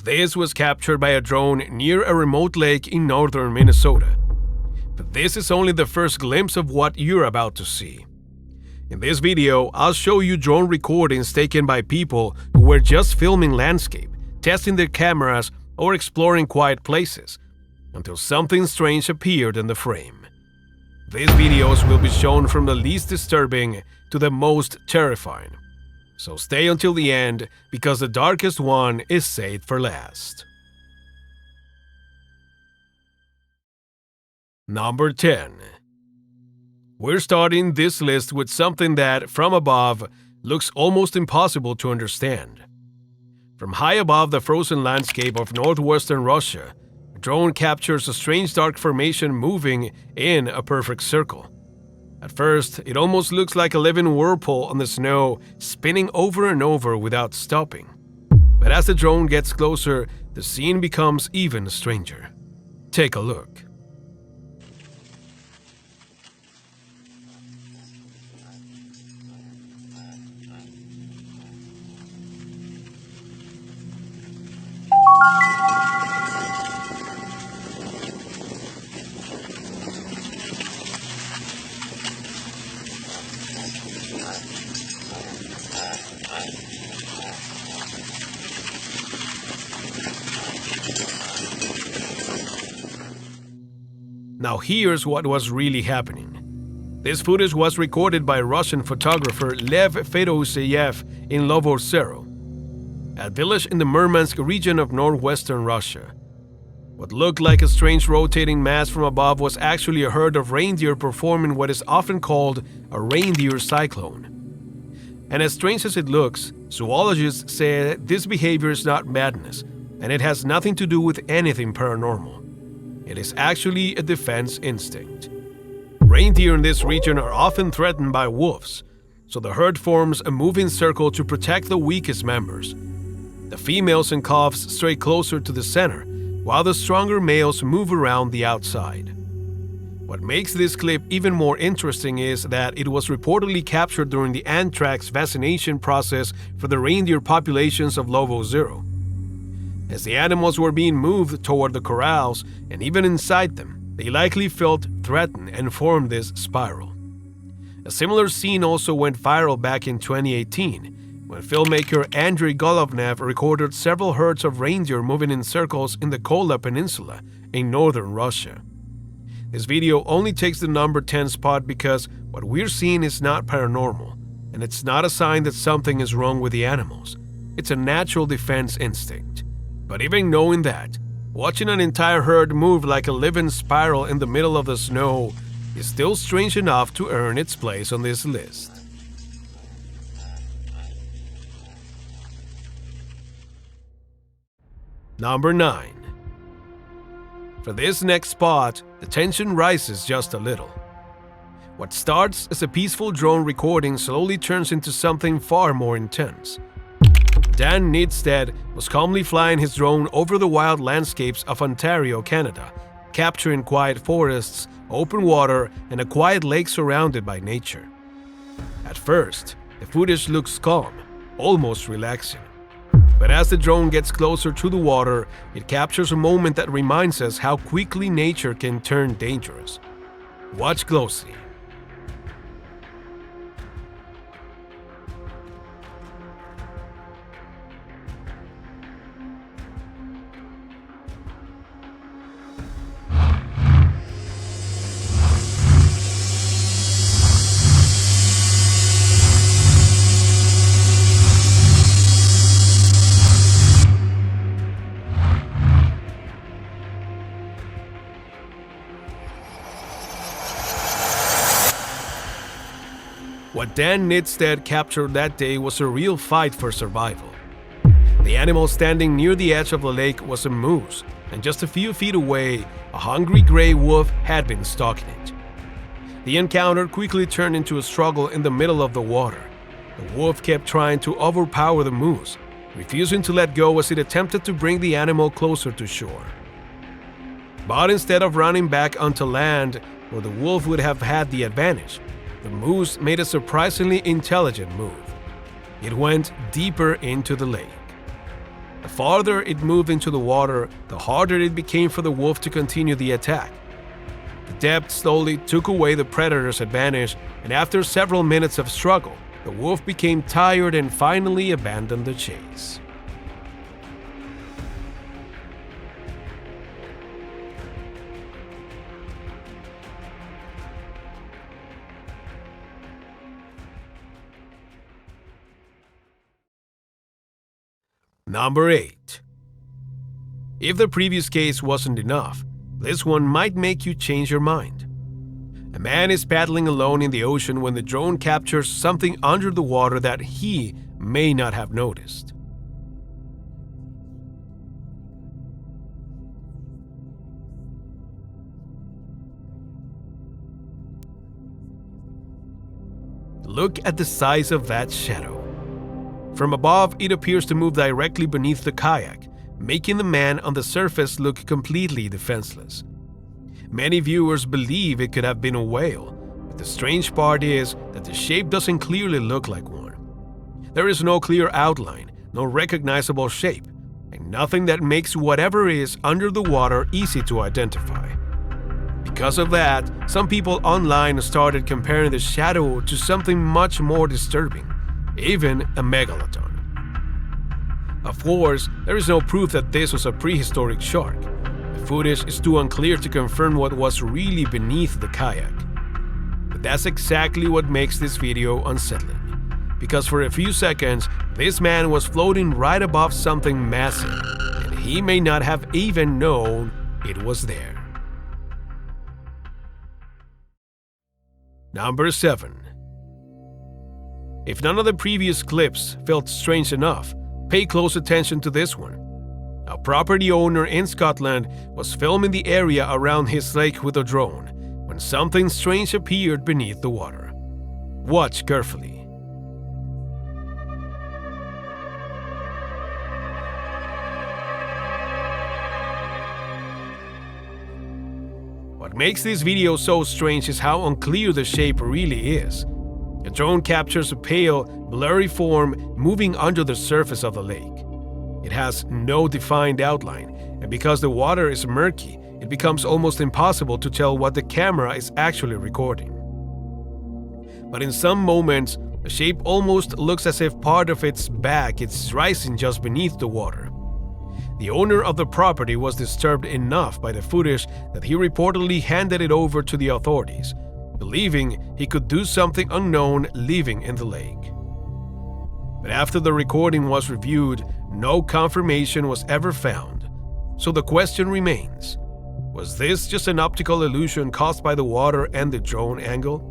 This was captured by a drone near a remote lake in northern Minnesota. But this is only the first glimpse of what you're about to see. In this video, I'll show you drone recordings taken by people who were just filming landscape, testing their cameras, or exploring quiet places, until something strange appeared in the frame. These videos will be shown from the least disturbing to the most terrifying. So stay until the end, because the darkest one is saved for last. Number 10. We're starting this list with something that, from above, looks almost impossible to understand. From high above the frozen landscape of northwestern Russia, a drone captures a strange dark formation moving in a perfect circle. At first, it almost looks like a living whirlpool on the snow, spinning over and over without stopping. But as the drone gets closer, the scene becomes even stranger. Take a look. Now here's what was really happening. This footage was recorded by Russian photographer Lev Fedoseyev in Lovozero, a village in the Murmansk region of northwestern Russia. What looked like a strange rotating mass from above was actually a herd of reindeer performing what is often called a reindeer cyclone. And as strange as it looks, zoologists say this behavior is not madness, and it has nothing to do with anything paranormal. It is actually a defense instinct. Reindeer in this region are often threatened by wolves, so the herd forms a moving circle to protect the weakest members. The females and calves stray closer to the center, while the stronger males move around the outside. What makes this clip even more interesting is that it was reportedly captured during the anthrax vaccination process for the reindeer populations of Lovozero. As the animals were being moved toward the corrals, and even inside them, they likely felt threatened and formed this spiral. A similar scene also went viral back in 2018, when filmmaker Andrei Golovnev recorded several herds of reindeer moving in circles in the Kola Peninsula in northern Russia. This video only takes the number 10 spot because what we're seeing is not paranormal, and it's not a sign that something is wrong with the animals. It's a natural defense instinct. But even knowing that, watching an entire herd move like a living spiral in the middle of the snow is still strange enough to earn its place on this list. Number 9. For this next spot, the tension rises just a little. What starts as a peaceful drone recording slowly turns into something far more intense. Dan Nidstead was calmly flying his drone over the wild landscapes of Ontario, Canada, capturing quiet forests, open water, and a quiet lake surrounded by nature. At first, the footage looks calm, almost relaxing. But as the drone gets closer to the water, it captures a moment that reminds us how quickly nature can turn dangerous. Watch closely. What Dan Nidstead captured that day was a real fight for survival. The animal standing near the edge of the lake was a moose, and just a few feet away, a hungry gray wolf had been stalking it. The encounter quickly turned into a struggle in the middle of the water. The wolf kept trying to overpower the moose, refusing to let go as it attempted to bring the animal closer to shore. But instead of running back onto land, where the wolf would have had the advantage, the moose made a surprisingly intelligent move. It went deeper into the lake. The farther it moved into the water, the harder it became for the wolf to continue the attack. The depth slowly took away the predator's advantage, and after several minutes of struggle, the wolf became tired and finally abandoned the chase. Number 8. If the previous case wasn't enough, this one might make you change your mind. A man is paddling alone in the ocean when the drone captures something under the water that he may not have noticed. Look at the size of that shadow. From above, it appears to move directly beneath the kayak, making the man on the surface look completely defenseless. Many viewers believe it could have been a whale, but the strange part is that the shape doesn't clearly look like one. There is no clear outline, no recognizable shape, and nothing that makes whatever is under the water easy to identify. Because of that, some people online started comparing the shadow to something much more disturbing, even a megalodon. Of course, there is no proof that this was a prehistoric shark. The footage is too unclear to confirm what was really beneath the kayak. But that's exactly what makes this video unsettling. Because for a few seconds, this man was floating right above something massive, and he may not have even known it was there. Number 7. If none of the previous clips felt strange enough, pay close attention to this one. A property owner in Scotland was filming the area around his lake with a drone when something strange appeared beneath the water. Watch carefully. What makes this video so strange is how unclear the shape really is. The drone captures a pale, blurry form moving under the surface of the lake. It has no defined outline, and because the water is murky, it becomes almost impossible to tell what the camera is actually recording. But in some moments, the shape almost looks as if part of its back is rising just beneath the water. The owner of the property was disturbed enough by the footage that he reportedly handed it over to the authorities, believing he could do something unknown living in the lake. But after the recording was reviewed, no confirmation was ever found. So the question remains, was this just an optical illusion caused by the water and the drone angle?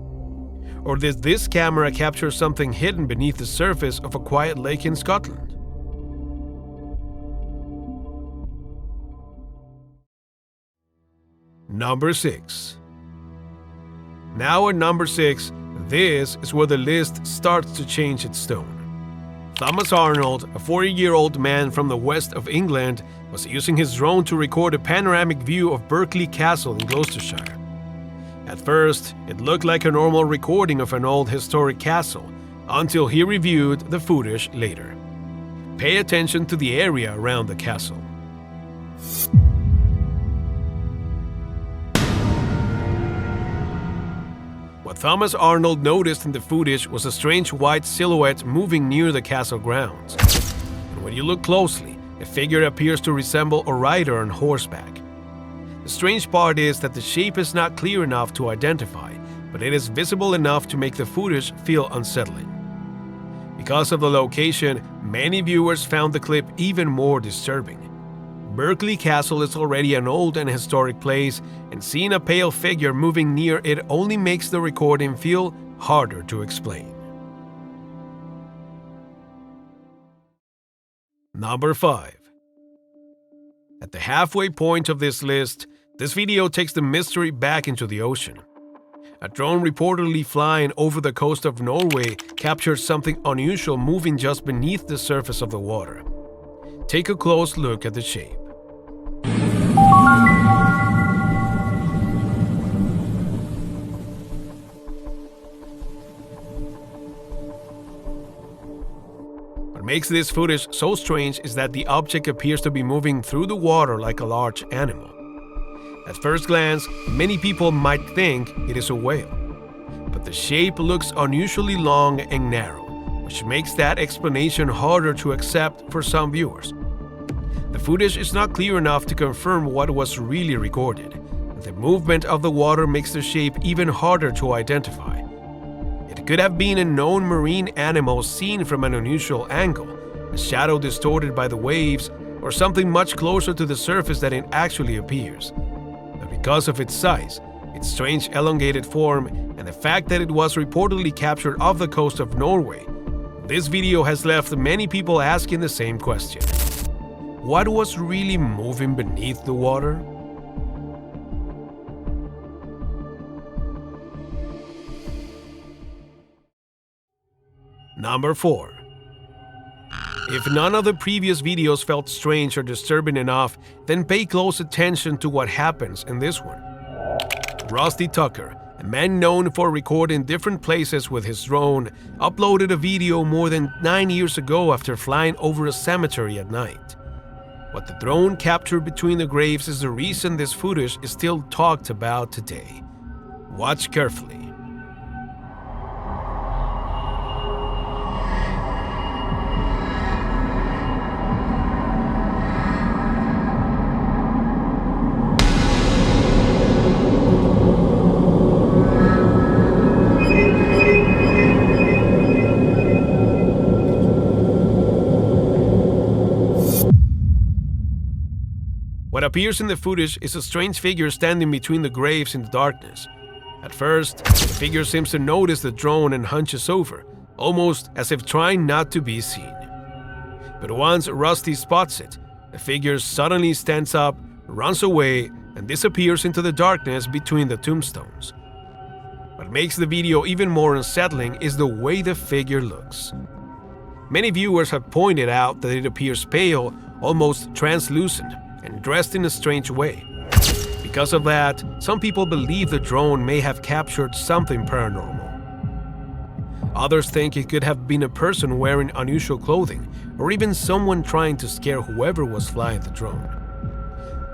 Or did this camera capture something hidden beneath the surface of a quiet lake in Scotland? Number 6. Now at number 6, this is where the list starts to change its tone. Thomas Arnold, a 40-year-old man from the west of England, was using his drone to record a panoramic view of Berkeley Castle in Gloucestershire. At first, it looked like a normal recording of an old historic castle, until he reviewed the footage later. Pay attention to the area around the castle. What Thomas Arnold noticed in the footage was a strange white silhouette moving near the castle grounds. And when you look closely, the figure appears to resemble a rider on horseback. The strange part is that the shape is not clear enough to identify, but it is visible enough to make the footage feel unsettling. Because of the location, many viewers found the clip even more disturbing. Berkeley Castle is already an old and historic place, and seeing a pale figure moving near it only makes the recording feel harder to explain. Number 5. At the halfway point of this list, this video takes the mystery back into the ocean. A drone reportedly flying over the coast of Norway captured something unusual moving just beneath the surface of the water. Take a close look at the shape. What makes this footage so strange is that the object appears to be moving through the water like a large animal. At first glance, many people might think it is a whale, but the shape looks unusually long and narrow, which makes that explanation harder to accept for some viewers. The footage is not clear enough to confirm what was really recorded. The movement of the water makes the shape even harder to identify. It could have been a known marine animal seen from an unusual angle, a shadow distorted by the waves, or something much closer to the surface than it actually appears. But because of its size, its strange elongated form, and the fact that it was reportedly captured off the coast of Norway, this video has left many people asking the same question. What was really moving beneath the water? Number 4. If none of the previous videos felt strange or disturbing enough, then pay close attention to what happens in this one. Rusty Tucker, a man known for recording different places with his drone, uploaded a video more than 9 years ago after flying over a cemetery at night. What the drone captured between the graves is the reason this footage is still talked about today. Watch carefully. What appears in the footage is a strange figure standing between the graves in the darkness. At first, the figure seems to notice the drone and hunches over, almost as if trying not to be seen. But once Rusty spots it, the figure suddenly stands up, runs away, and disappears into the darkness between the tombstones. What makes the video even more unsettling is the way the figure looks. Many viewers have pointed out that it appears pale, almost translucent, and dressed in a strange way. Because of that, some people believe the drone may have captured something paranormal. Others think it could have been a person wearing unusual clothing, or even someone trying to scare whoever was flying the drone.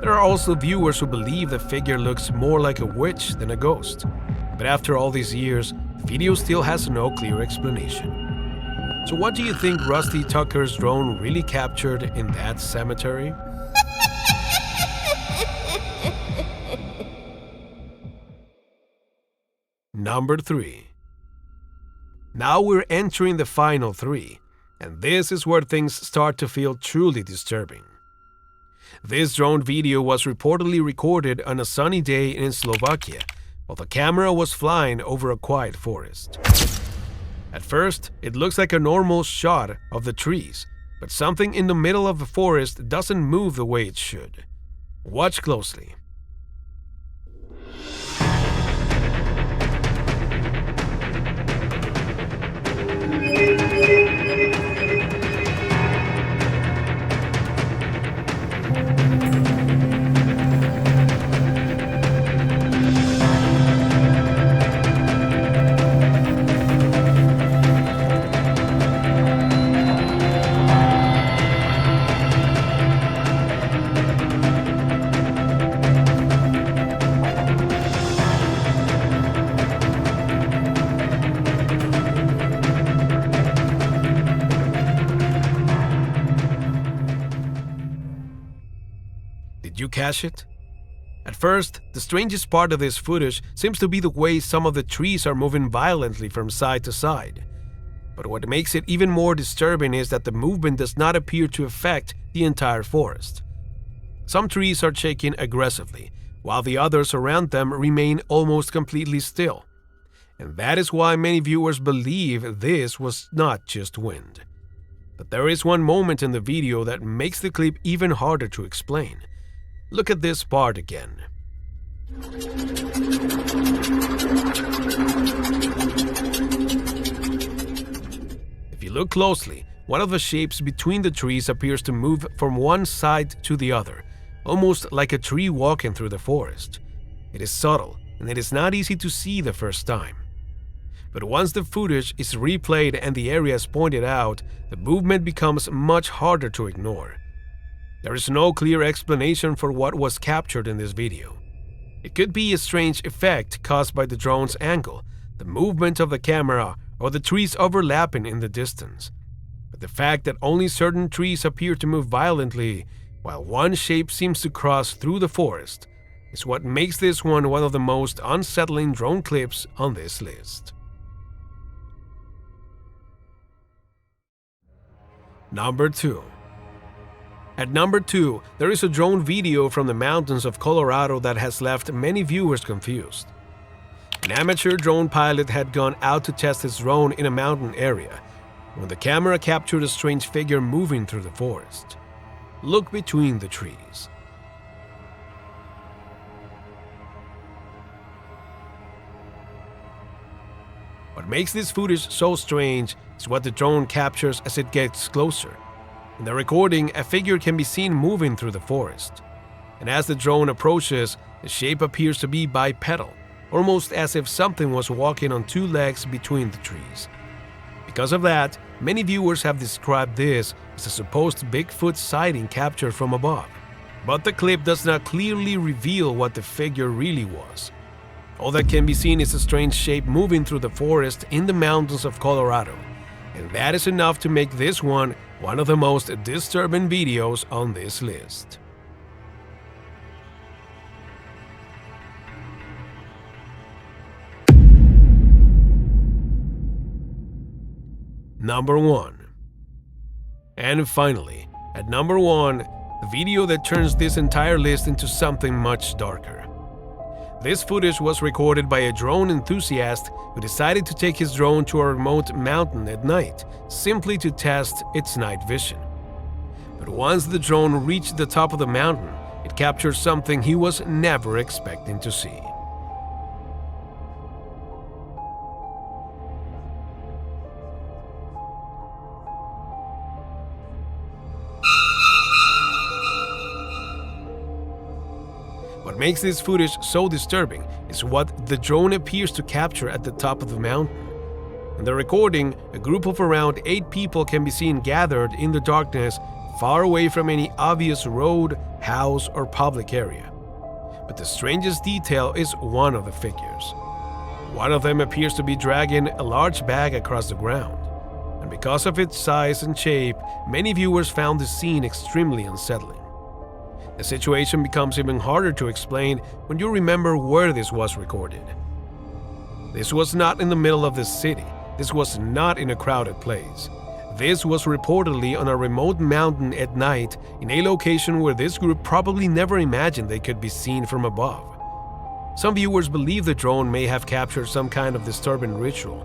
There are also viewers who believe the figure looks more like a witch than a ghost. But after all these years, the video still has no clear explanation. So what do you think Rusty Tucker's drone really captured in that cemetery? Number 3. Now we're entering the final 3, and this is where things start to feel truly disturbing. This drone video was reportedly recorded on a sunny day in Slovakia, while the camera was flying over a quiet forest. At first, it looks like a normal shot of the trees, but something in the middle of the forest doesn't move the way it should. Watch closely. Did you catch it? At first, the strangest part of this footage seems to be the way some of the trees are moving violently from side to side. But what makes it even more disturbing is that the movement does not appear to affect the entire forest. Some trees are shaking aggressively, while the others around them remain almost completely still. And that is why many viewers believe this was not just wind. But there is one moment in the video that makes the clip even harder to explain. Look at this part again. If you look closely, one of the shapes between the trees appears to move from one side to the other, almost like a tree walking through the forest. It is subtle, and it is not easy to see the first time. But once the footage is replayed and the area is pointed out, the movement becomes much harder to ignore. There is no clear explanation for what was captured in this video. It could be a strange effect caused by the drone's angle, the movement of the camera, or the trees overlapping in the distance. But the fact that only certain trees appear to move violently, while one shape seems to cross through the forest, is what makes this one of the most unsettling drone clips on this list. Number 2. At number 2, there is a drone video from the mountains of Colorado that has left many viewers confused. An amateur drone pilot had gone out to test his drone in a mountain area when the camera captured a strange figure moving through the forest. Look between the trees. What makes this footage so strange is what the drone captures as it gets closer. In the recording, a figure can be seen moving through the forest. And as the drone approaches, the shape appears to be bipedal, almost as if something was walking on two legs between the trees. Because of that, many viewers have described this as a supposed Bigfoot sighting captured from above. But the clip does not clearly reveal what the figure really was. All that can be seen is a strange shape moving through the forest in the mountains of Colorado. And that is enough to make this one of the most disturbing videos on this list. Number 1. And finally, at number 1, the video that turns this entire list into something much darker. This footage was recorded by a drone enthusiast who decided to take his drone to a remote mountain at night, simply to test its night vision. But once the drone reached the top of the mountain, it captured something he was never expecting to see. What makes this footage so disturbing is what the drone appears to capture at the top of the mountain. In the recording, a group of around 8 people can be seen gathered in the darkness far away from any obvious road, house, or public area. But the strangest detail is one of the figures. One of them appears to be dragging a large bag across the ground. And because of its size and shape, many viewers found the scene extremely unsettling. The situation becomes even harder to explain when you remember where this was recorded. This was not in the middle of the city. This was not in a crowded place. This was reportedly on a remote mountain at night in a location where this group probably never imagined they could be seen from above. Some viewers believe the drone may have captured some kind of disturbing ritual.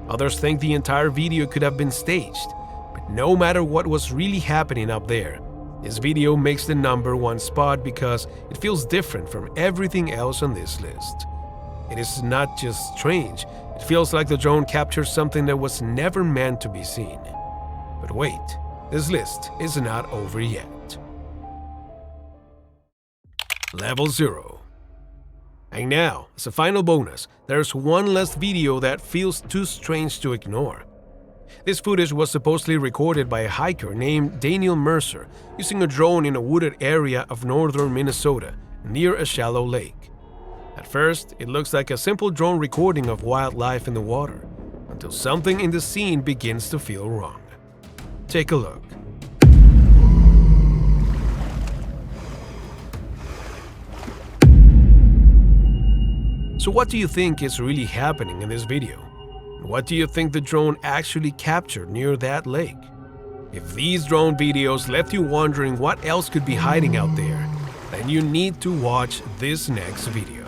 Others think the entire video could have been staged. But no matter what was really happening up there, this video makes the number 1 spot because it feels different from everything else on this list. It is not just strange, it feels like the drone captured something that was never meant to be seen. But wait, this list is not over yet. Level 0. And now, as a final bonus, there's one last video that feels too strange to ignore. This footage was supposedly recorded by a hiker named Daniel Mercer using a drone in a wooded area of northern Minnesota near a shallow lake. At first, it looks like a simple drone recording of wildlife in the water, until something in the scene begins to feel wrong. Take a look. So what do you think is really happening in this video? What do you think the drone actually captured near that lake? If these drone videos left you wondering what else could be hiding out there, then you need to watch this next video.